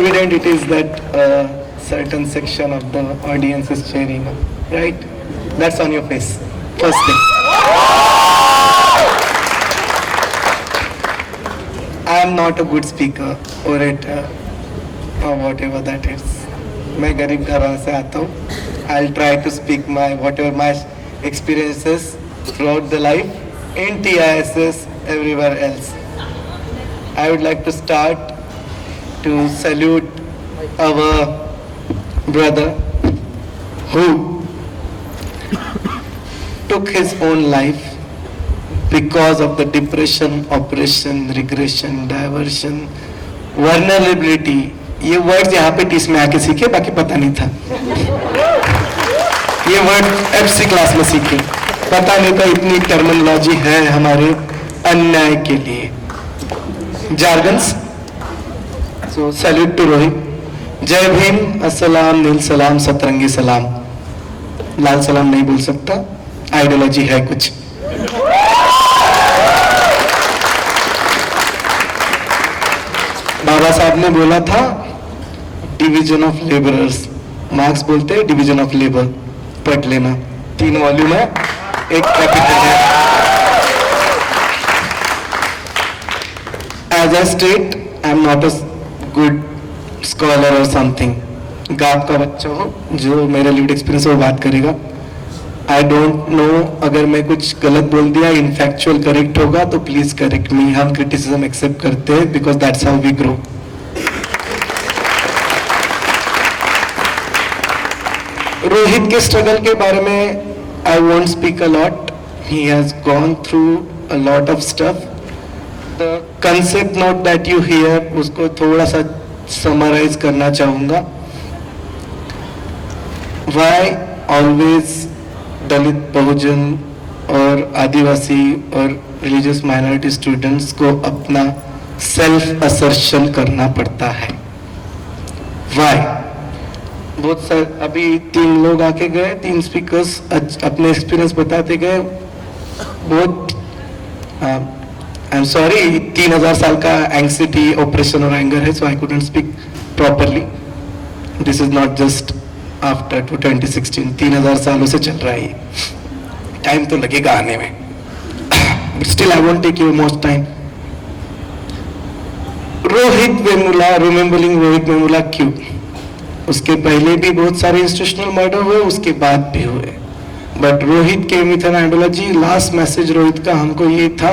evident it is that a certain section of the audience is cheering, right? That's on your face. First thing. I am not a good speaker, orator, or whatever that is. मैं गरीब घराने से आता हूँ. I'll try to speak whatever my experiences throughout the life in TISS, everywhere else. I would like to start to salute our brother who took his own life because of the depression, oppression, regression, diversion, vulnerability. ये words यहाँ पे टीस में आके सीखे, बाकी पता नहीं था. ये वर्ड FC क्लास में सीखे, पता नहीं था इतनी टर्मिनोलॉजी है हमारे अन्याय के लिए. Jargons. So salute to Rohit. जय भीम, अस्सलाम, नील सलाम, सतरंगी सलाम. लाल सलाम नहीं बोल सकता, आइडियोलॉजी है कुछ. बाबा साहब ने बोला था डिवीजन ऑफ लेबरर्स. मार्क्स बोलते हैं डिवीजन ऑफ लेबर. पढ़ लेना, 3 वॉल्यूम है, एक कैपिटल है. As I state, I am not a good scholar or something. Gap का बच्चा हो, जो मेरे लीड एक्सपीरियंस वो बात करेगा. I don't know, अगर मैं कुछ गलत बोल दिया, इनफैक्चुअल करेक्ट होगा तो प्लीज करेक्ट मी. हम क्रिटिसिज्म एक्सेप्ट करते हैं because that's how we grow. Rohit के स्ट्रगल के बारे में I won't speak a lot. He has gone through a lot of stuff. The concept note that you hear, उसको थोड़ा सा समराइज करना चाहूंगा. व्हाई ऑलवेज दलित, बहुजन और आदिवासी और रिलीजियस माइनॉरिटी स्टूडेंट्स को अपना सेल्फ असर्शन करना पड़ता है? व्हाई? बहुत सारे अभी 3 लोग आके गए, 3 स्पीकर्स अपने एक्सपीरियंस बताते गए. बहुत आई एम सॉरी, 3000 साल का एंग्जाइटी, ऑपरेशन और एंगर है, so I couldn't speak properly. This is not just after 2016. 3000 सालों से चल रहा है. टाइम तो लगेगा आने में, but still I won't take you most time. Rohit Vemula, remembering Rohit Vemula क्यों? उसके पहले भी बहुत सारे इंस्टीट्यूशनल मर्डर हुए, उसके बाद भी हुए. बट रोहित के मिथन आइडियोलॉजी, लास्ट मैसेज रोहित का हमको ये था,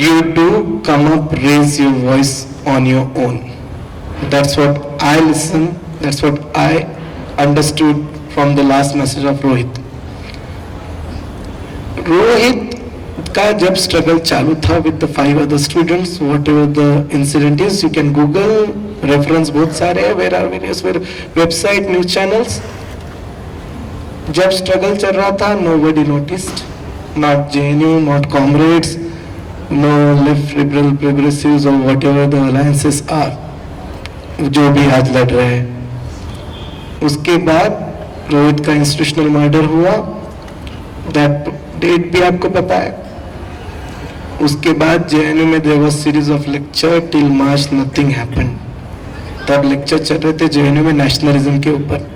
you do come up, raise your voice on your own. That's what I listen, that's what I understood from the last message of Rohit. रोहित का जब स्ट्रगल चालू था with the 5 other students, whatever the incident is, you can Google, reference बहुत सारे हैं, where are various website, news channels. जब struggle चल रहा था, nobody noticed, not JNU, not comrades, no left liberal progressives or whatever the alliances are, जो भी आज लड़ रहे हैं. उसके बाद रोहित का इंस्टीट्यूशनल मर्डर हुआ. दैट डेट भी आपको पता है. उसके बाद जेएनयू में there was series of lecture till March, nothing happened. तब लेक्चर चल रहे थे जेएनयू में नेशनलिज्म के ऊपर.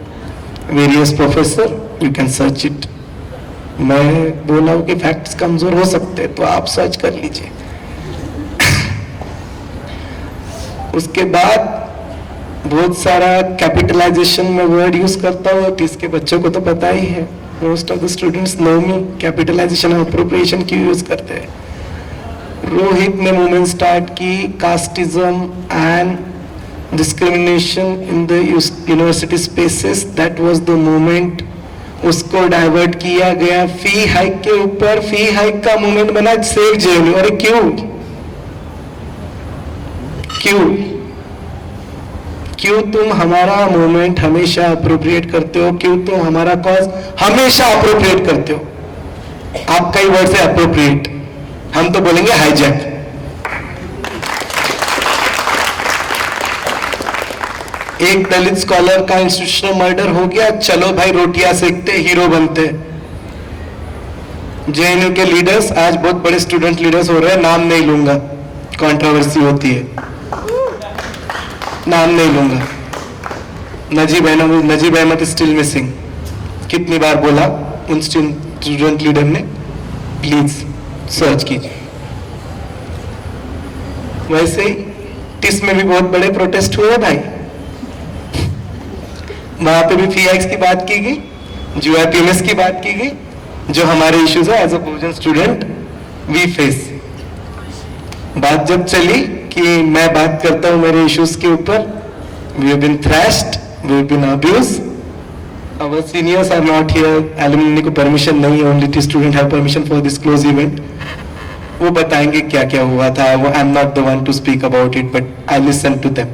Various professor, you can search it. मैं बोला हूँ कि फैक्ट्स कमजोर हो सकते हैं, तो आप सर्च कर लीजिए. उसके बाद बहुत सारा कैपिटलाइजेशन में वर्ड यूज करता हूँ, किसके बच्चों को तो पता ही है. Most of the students know me. Capitalization और अप्रोप्रिएशन क्यों यूज करते हैं? रोहित ने मूवमेंट स्टार्ट की, casteism and discrimination in the university spaces. That was the movement. उसको डाइवर्ट किया गया फी हाइक के ऊपर. फी हाइक का मूवमेंट बना सेव जेएनयू. अरे क्यों क्यों क्यों तुम हमारा मूवमेंट हमेशा अप्रोप्रिएट करते हो? क्यों तुम हमारा कॉज हमेशा अप्रोप्रिएट करते हो? आपका ही वर्ड है अप्रोप्रिएट, हम तो बोलेंगे हाईजैक. एक दलित स्कॉलर का इंस्टीट्यूशनल मर्डर हो गया, चलो भाई रोटियां सेकते, हीरो बनते. जेएनयू के लीडर्स आज बहुत बड़े स्टूडेंट लीडर्स हो रहे हैं, नाम नहीं लूंगा, कंट्रोवर्सी होती है. नाम नहीं लूंगा, नजीब अहमद स्टिल मिसिंग, कितनी बार बोला उन स्टूडेंट लीडर ने, प्लीज सर्च कीजिए। वैसे ही टिस में भी बहुत बड़े प्रोटेस्ट हुए भाई, वहां पे भी फीएक्स की बात की गई, जीआईपीएमएस की बात की गई, जो हमारे इश्यूज है as a Bahujan student we face. बात जब चली कि मैं बात करता हूं मेरे इश्यूज के ऊपर, we have been thrashed, we have been abused, our seniors are not here, alumni को परमिशन नहीं है, only the student have permission for this close event। वो बताएंगे क्या क्या हुआ था, वो I am not the one to speak about it, but I listen to them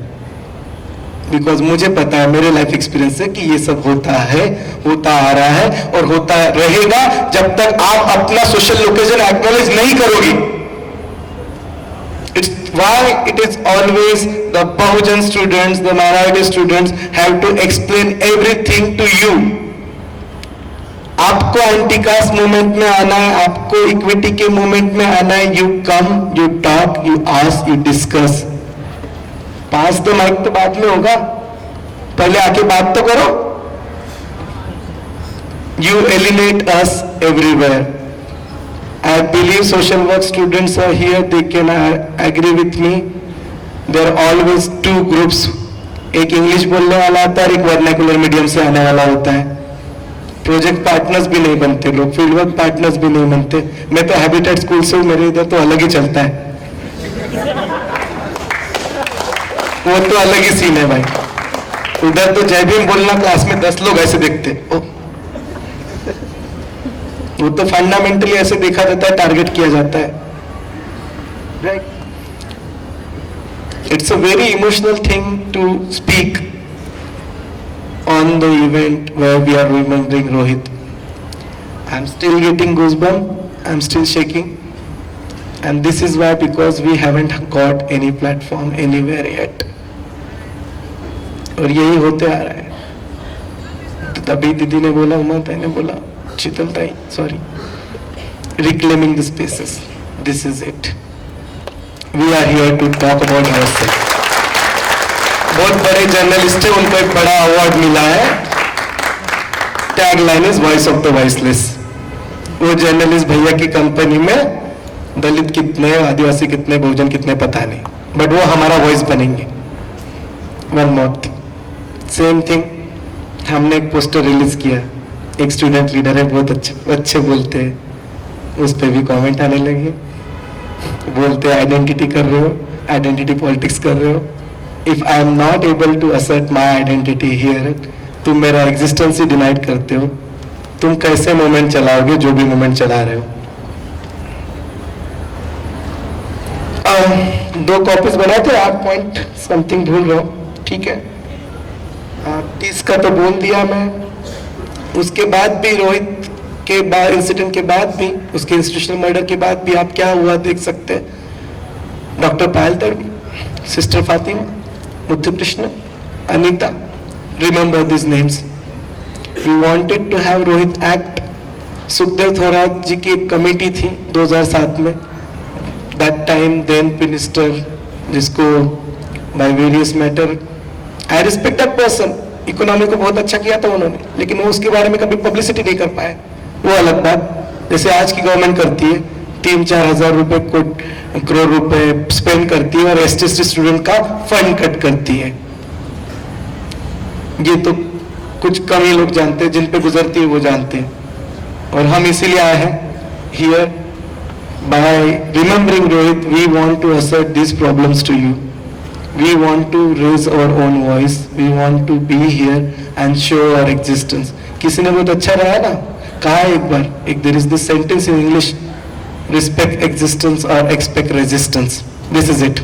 because मुझे पता है, मेरे लाइफ एक्सपीरियंस से कि ये सब होता है, होता आ रहा है और होता रहेगा जब तक आप अपना सोशल लोकेशन एक्नॉलेज नहीं करोगे। It's why it is always the Bahujan students, the minority students have to explain everything to you। आपको एंटी कास्ट मूवमेंट में आना है, आपको इक्विटी के मूवमेंट में आना है, you come, you talk, you ask, you discuss. Pass तो माइक तो बाद में होगा, पहले आके बात तो करो। You एलिनेट us everywhere. I believe social work students are here, they can agree with me। There are always two groups, एक इंग्लिश बोलने वाला आता है, एक वर्नाकुलर मीडियम से आने वाला होता है। प्रोजेक्ट पार्टनर्स भी नहीं बनते लोग, फील्ड वर्क पार्टनर्स भी नहीं बनते। मैं तो हैबिटेट स्कूल से हूँ, मेरे इधर तो अलग ही चलता है, वो तो अलग ही सीन है भाई। उधर तो जय भीम बोलना क्लास में 10 लोग ऐसे देखते, वो तो फंडामेंटली ऐसे देखा जाता है, टारगेट किया जाता है, right. It's a very emotional thing to speak on the event where we are remembering Rohit। I'm still getting goosebumps, I'm still shaking, and this is why, because we haven't got any platform anywhere yet। और यही होते आ रहा है। तो तभी दीदी ने बोला, उमा ताई ने बोला, शीतल ताई, sorry, reclaiming the spaces, this is it। We are here to talk about ourselves। बहुत बड़े जर्नलिस्ट है, उनको एक बड़ा अवार्ड मिला है, tag line is voice of the voiceless. वो जर्नलिस्ट भैया की कंपनी में दलित कितने, आदिवासी कितने, बहुजन कितने पता नहीं, बट वो हमारा वॉइस बनेंगे। One more thing, same thing, हमने एक पोस्टर रिलीज किया, एक स्टूडेंट लीडर है, बहुत अच्छे बोलते हैं, उस पर भी कमेंट आने लगे, बोलते हैं आइडेंटिटी कर रहे हो, आइडेंटिटी पॉलिटिक्स कर रहे हो। If I am not able to assert my identity here, तुम मेरा एग्जिस्टेंस ही डिनाइड करते हो, तुम कैसे मूवमेंट चलाओगे, जो भी मूवमेंट चला रहे हो। 2 कॉपीज बनाए थे, 8 पॉइंट समथिंग भूल रहा हूँ, ठीक है। 30 का तो बोल दिया मैं। उसके बाद भी, रोहित के बाद, इंसिडेंट के बाद भी, उसके इंस्टीट्यूशनल मर्डर के बाद भी आप क्या हुआ देख सकते हैं। Doctor Payal Tadvi, sister Fatima, Muthu Krishna, Anita, remember these names। We wanted to have Rohit act। Sukhdev Thorat ji की एक कमेटी थी 2007 में, that time then मिनिस्टर, जिसको by various matter, I respect that person, economy को बहुत अच्छा किया था उन्होंने, लेकिन वो उसके बारे में कभी पब्लिसिटी नहीं कर पाए, वो अलग बात। जैसे आज की गवर्नमेंट करती है, 3-4 हजार रुपए करोड़ रुपए स्पेंड करती है और एसटी स्टूडेंट का फंड कट करती है। ये तो कुछ कम ही लोग जानते हैं, जिन पे गुजरती है वो जानते हैं। और हम इसीलिए आए हैं here, by remembering Rohit, we want to assert this problems to you. We want to raise our own voice, we want to be here and show our existence. किसी ने बहुत अच्छा रहा ना, कहा एक बार, एक there is this sentence in English, respect existence or expect resistance। This is it।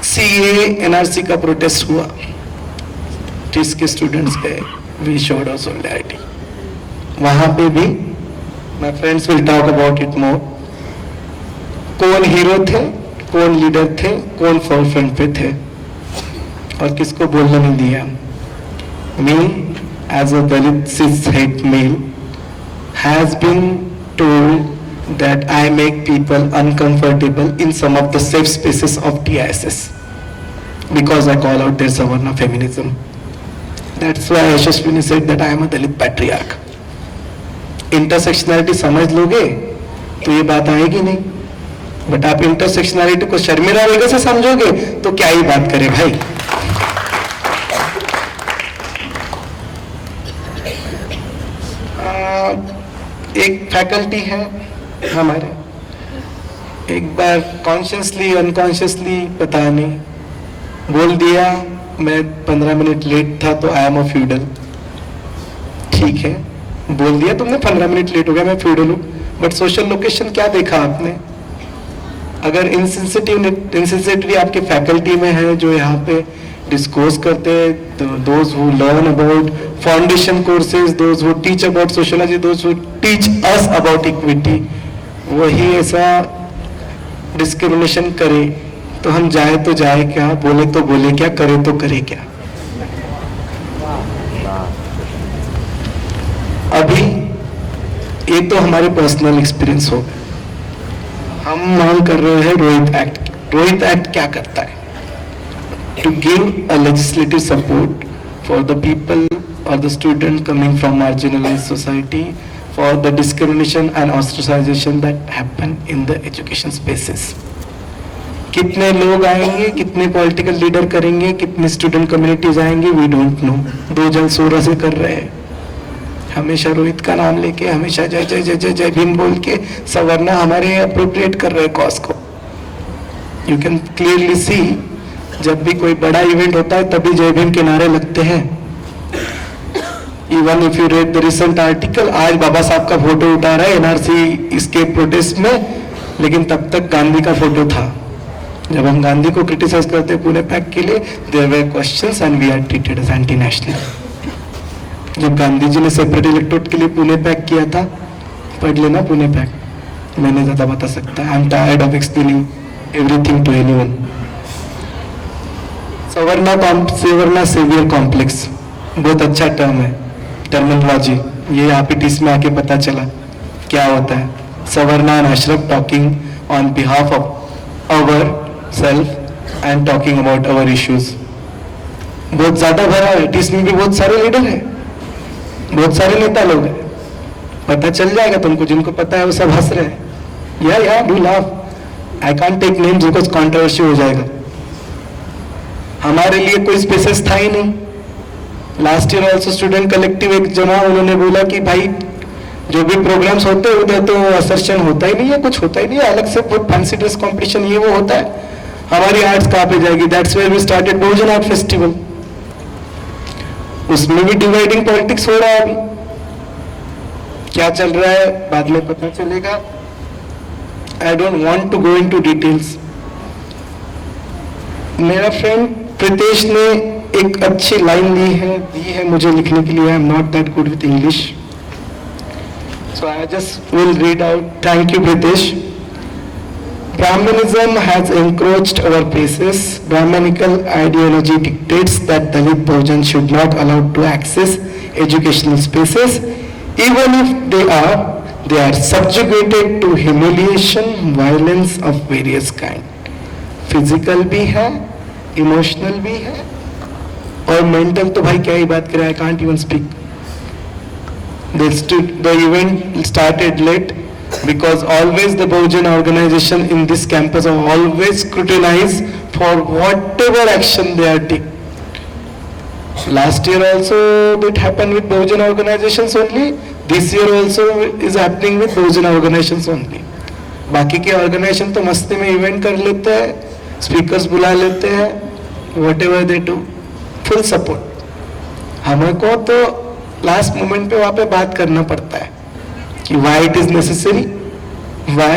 CA NRC का प्रोटेस्ट हुआ, टिस के स्टूडेंट्स पे, we showed our solidarity। वहां पे भी, my friends will talk about it more, कौन हीरो थे, कौन लीडर थे, कौन फोरफ्रंट पे थे, और किसको बोलने नहीं दिया। Me as a Dalit cis-het male has been told that that I make people uncomfortable in some of the safe spaces of TISS because I call out their Savarna feminism. That's why Yashaswini said that I am a Dalit patriarch. Intersectionality समझ लोगे तो ये बात आएगी नहीं, but आप intersectionality को शर्मिला वेगा से समझोगे तो क्या ही बात करें भाई। एक फैकल्टी है हमारे, एक बार कॉन्शियसली अनकॉन्शियसली पता नहीं बोल दिया, मैं 15 मिनट लेट था तो आई एम अ फ्यूडल। ठीक है, बोल दिया तुमने 15 मिनट लेट हो गया, मैं फ्यूडल हूँ, बट सोशल लोकेशन क्या देखा आपने? अगर इंसेंसिटिविटी आपके फैकल्टी में है जो यहाँ पे डिस्कोर्स करते हैं, those who learn about foundation courses, those who teach about sociology, those who teach us about equity, वही ऐसा डिस्क्रिमिनेशन करे तो हम जाए तो जाए क्या, बोले तो बोले क्या, करे तो करे क्या? अभी ये तो हमारे पर्सनल एक्सपीरियंस हो गए, हम मांग कर रहे हैं रोहित एक्ट। रोहित एक्ट क्या करता है? To give a legislative support for the people or the student coming from marginalized society for the discrimination and ostracization that happen in the education spaces. कितने लोग आएंगे, कितने पॉलिटिकल लीडर करेंगे, कितने स्टूडेंट कम्युनिटीज आएंगे, वी डोंट नो। 2 जन 16 से कर रहे हैं, हमेशा रोहित का नाम लेके, हमेशा जय जय जय जय जय भीम बोल के सवर्णा हमारे अप्रोप्रिएट कर रहे हैं कॉज को। यू कैन क्लियरली सी, जब भी कोई बड़ा इवेंट होता है तभी जय भीम के नारे लगते हैं। Even if you read the recent article, आज बाबा साहब का फोटो उठा रहा है एनआरसी इसके प्रोटेस्ट में, लेकिन तब तक गांधी का फोटो था। जब हम गांधी को क्रिटिसाइज करते पुणे पैक के लिए, there were questions and we are treated as anti national. जब गांधी जी ने सेपरेट इलेक्टोरेट के लिए पुणे पैक किया था, पढ़ लेना पुणे पैक, मैंने ज्यादा बता सकता। I am tired of explaining everything to anyone. Savarna saviour complex बहुत अच्छा टर्म है, टर्मिनोलॉजी, ये आईपीटीस में आके पता चला क्या होता है। Savarna and Ashraf talking on behalf of our self and talking about our issues. बहुत ज्यादा भरा है, टीस में भी बहुत सारे लीडर हैं, बहुत सारे नेता लोग हैं, पता चल जाएगा तुमको, जिनको पता है वो सब हंस रहे हैं। या do laugh, I can't take names because controversy हो जाएगा। हमारे लिए कोई स्पेसेस था ही नहीं। Last year also student collective एक जमा, उन्होंने बोला कि भाई जो भी प्रोग्राम्स होते हैं उधर तो असर्शन होता ही नहीं है, कुछ होता ही नहीं है, अलग से बहुत फैंसी ड्रेस कंपटीशन ये वो होता है, हमारी आर्ट्स कहाँ पे जाएगी? That's where we started Bahujan art festival. उसमें भी डिवाइडिंग पॉलिटिक्स हो रहा है। अभी क्या चल रहा है बाद में पता चलेगा। I don't want to go into details. मेरा फ्रेंड प्रीतेश ने एक अच्छी लाइन दी है मुझे लिखने के लिए। आई am not that good with English, so I just will read out. Thank you Pritesh. Brahmanism has encroached our places. Brahmanical ideology dictates that Dalit Bahujan should not allowed to access educational spaces. Even if they are subjugated to humiliation, violence of various kind. Physical भी है, emotional भी है, और mental तो भाई क्या ही बात करें, I can't even speak. The event started late because always the Bahujan organization in this campus are always scrutinized for whatever action they are taking. Last year also it happened with Bahujan organizations only. This year also is happening with Bahujan organizations only. बाकी के organisation तो मस्ती में event कर लेते हैं, speakers बुला लेते हैं, whatever they do, full support. हमको तो लास्ट मोमेंट पे वहाँ पे बात करना पड़ता है कि why it is necessary, why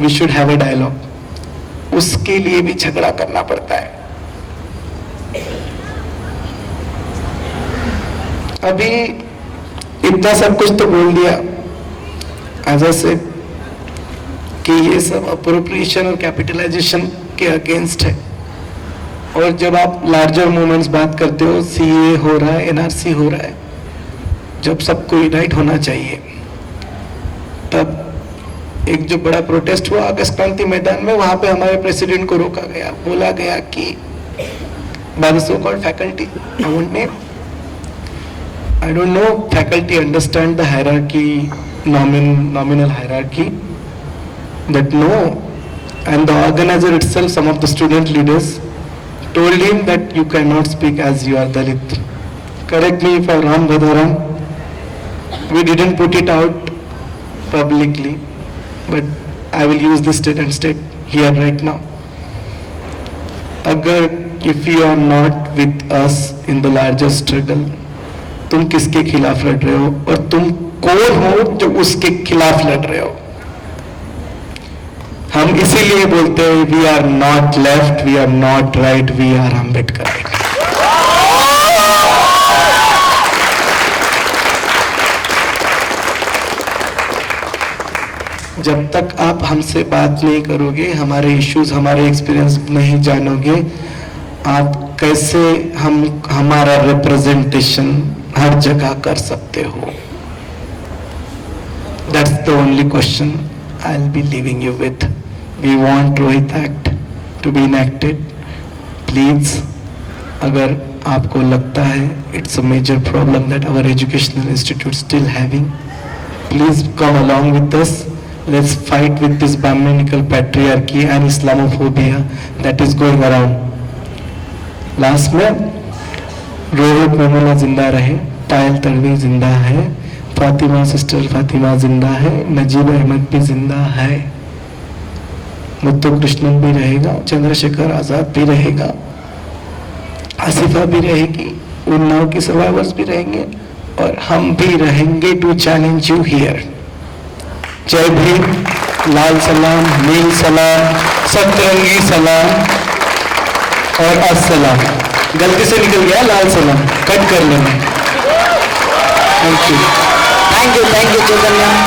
we should have a dialogue. उसके लिए भी झगड़ा करना पड़ता है। अभी इतना सब कुछ तो बोल दिया, as I said, कि ये सब अप्रोप्रिएशन और कैपिटलाइजेशन के अगेंस्ट है। और जब आप लार्जर मूवमेंट्स बात करते हो, सीए हो रहा है, एनआरसी हो रहा है, जब सबको यूनाइट होना चाहिए, तब एक जो बड़ा प्रोटेस्ट हुआ अगस्त क्रांति मैदान में, वहां पे हमारे प्रेसिडेंट को रोका गया, बोला गया कि by the so-called faculty, I won't name. I don't know, faculty understand the hierarchy, nominal hierarchy, that no, and the organizer itself, some of the student leaders told him that you cannot speak as you are Dalit. Correct me if I'm wrong, Bhadaram. We didn't put it out publicly, but I will use this state here right now. अगर if you are not with us in the larger struggle, तुम किसके खिलाफ लड़ रहे हो और तुम कौन हो जो उसके खिलाफ लड़ रहे हो? हम इसीलिए बोलते हैं we are not left, we are not right, we are Ambedkar. जब तक आप हमसे बात नहीं करोगे, हमारे इश्यूज, हमारे एक्सपीरियंस नहीं जानोगे, आप कैसे हमारा रिप्रेजेंटेशन हर जगह कर सकते हो? That's the only question I'll be leaving you with. We want Rohit Act to be enacted. Please, अगर आपको लगता है it's a major problem that our educational institutes still having, please come along with us. Let's fight with this Brahminical patriarchy and Islamophobia that is going around. Last में रोहित मेमोला जिंदा रहे, पायल तड़वी जिंदा है, Fatima sister Fatima जिंदा है, नजीब अहमद भी जिंदा है, मुत्तु कृष्णन भी रहेगा, चंद्रशेखर आजाद भी रहेगा, आसिफा भी रहेगी, उन्नाव की सर्वाइवर्स भी रहेंगे और हम भी रहेंगे टू चैलेंज यू हियर। जय भीम, लाल सलाम, नील सलाम, सतरंगी सलाम और अस्सलाम। गलती से निकल गया लाल सलाम, कट कर लेना। Thank you Chaitanya.